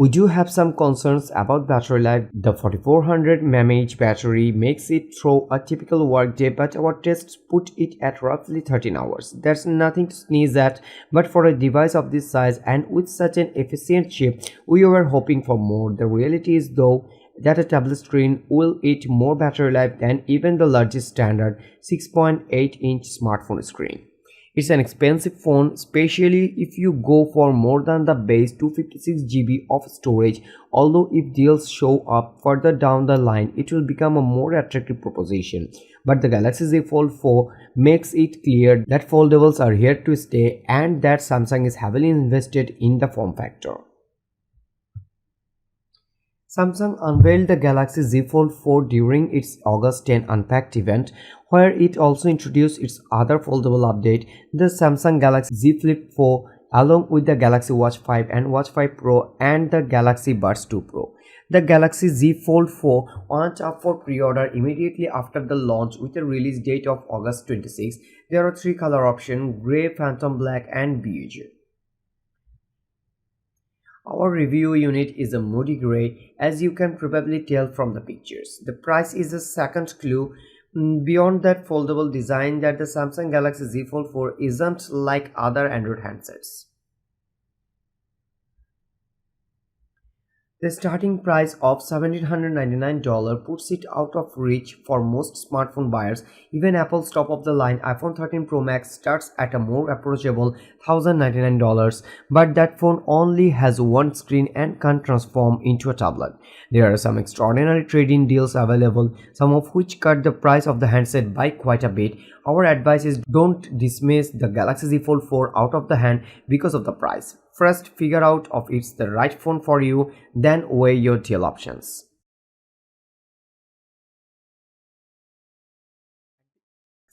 We do have some concerns about battery life. The 4400 mAh battery makes it through a typical workday, but our tests put it at roughly 13 hours. That's nothing to sneeze at, but for a device of this size and with such an efficient chip, we were hoping for more. The reality is though that a tablet screen will eat more battery life than even the largest standard 6.8-inch smartphone screen. It's an expensive phone, especially if you go for more than the base 256 GB of storage, although if deals show up further down the line, it will become a more attractive proposition. But the Galaxy Z Fold 4 makes it clear that foldables are here to stay and that Samsung is heavily invested in the form factor. Samsung unveiled the Galaxy Z Fold 4 during its August 10 Unpacked event, where it also introduced its other foldable update, the Samsung Galaxy Z Flip 4, along with the Galaxy Watch 5 and Watch 5 Pro and the Galaxy Buds 2 Pro. The Galaxy Z Fold 4 went up for pre-order immediately after the launch with a release date of August 26. There are three color options: Grey, Phantom Black and Beige. Our review unit is a moody grey, as you can probably tell from the pictures. The price is a second clue. Beyond that foldable design, that the Samsung Galaxy Z Fold 4 isn't like other Android handsets. The starting price of $1,799 puts it out of reach for most smartphone buyers. Even Apple's top-of-the-line iPhone 13 Pro Max starts at a more approachable $1,099, but that phone only has one screen and can't transform into a tablet. There are some extraordinary trade-in deals available, some of which cut the price of the handset by quite a bit. Our advice is don't dismiss the Galaxy Z Fold 4 out of the hand because of the price. First, figure out if it's the right phone for you, then weigh your deal options.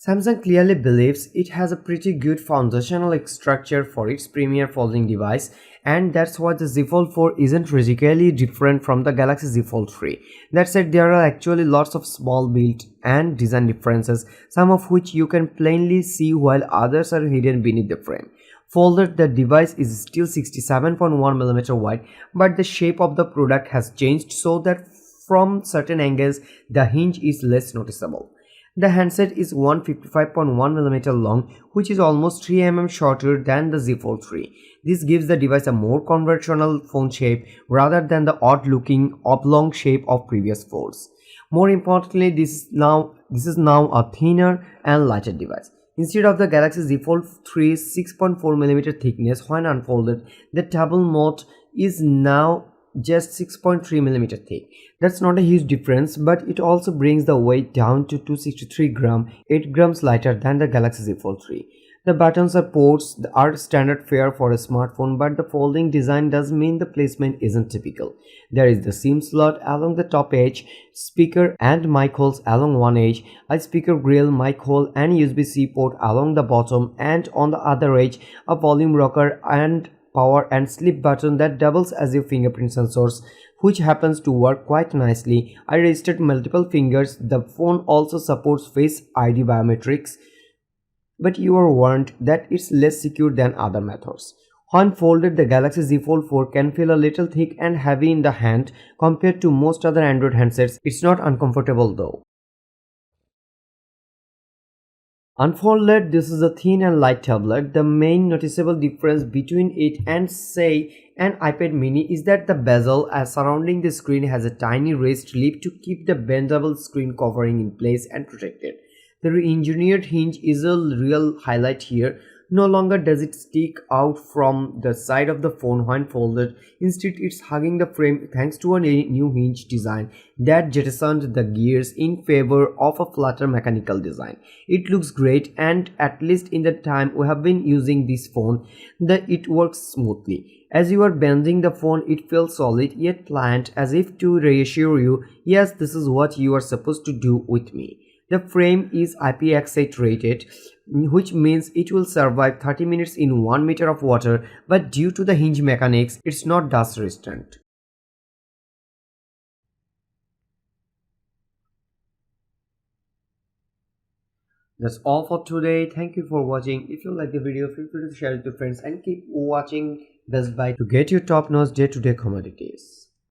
Samsung clearly believes it has a pretty good foundational structure for its premier folding device, and that's why the Z Fold 4 isn't radically different from the Galaxy Z Fold 3. That said, there are actually lots of small build and design differences, some of which you can plainly see while others are hidden beneath the frame. Folded, the device is still 67.1mm wide, but the shape of the product has changed so that from certain angles the hinge is less noticeable. The handset is 155.1mm long, which is almost 3mm shorter than the Z Fold 3. This gives the device a more conventional phone shape rather than the odd-looking oblong shape of previous folds. More importantly, this is now a thinner and lighter device. Instead of the Galaxy Z Fold 3's 6.4mm thickness when unfolded, the table mold is now just 6.3mm thick. That's not a huge difference, but it also brings the weight down to 263 grams, 8 grams lighter than the Galaxy Z Fold 3. The buttons or ports are standard fare for a smartphone, but the folding design does mean the placement isn't typical. There is the SIM slot along the top edge, speaker and mic holes along one edge, a speaker grill, mic hole and USB-C port along the bottom, and on the other edge a volume rocker and power and sleep button that doubles as your fingerprint sensors, which happens to work quite nicely. I registered multiple fingers. The phone also supports Face ID biometrics, but you are warned that it's less secure than other methods. When folded, the Galaxy Z Fold 4 can feel a little thick and heavy in the hand compared to most other Android handsets. It's not uncomfortable though. Unfolded, this is a thin and light tablet. The main noticeable difference between it and, say, an iPad mini is that the bezel surrounding the screen has a tiny raised lip to keep the bendable screen covering in place and protected. The re-engineered hinge is a real highlight here. No longer does it stick out from the side of the phone when folded. Instead, it's hugging the frame thanks to a new hinge design that jettisoned the gears in favor of a flatter mechanical design. It looks great, and at least in the time we have been using this phone, it works smoothly. As you are bending the phone, it feels solid yet pliant, as if to reassure you, yes, this is what you are supposed to do with me. The frame is IPX8 rated, which means it will survive 30 minutes in 1 meter of water, but due to the hinge mechanics, it's not dust resistant. That's all for today. Thank you for watching. If you like the video, feel free to share it to friends and keep watching Best Buy to get your top-notch day-to-day commodities.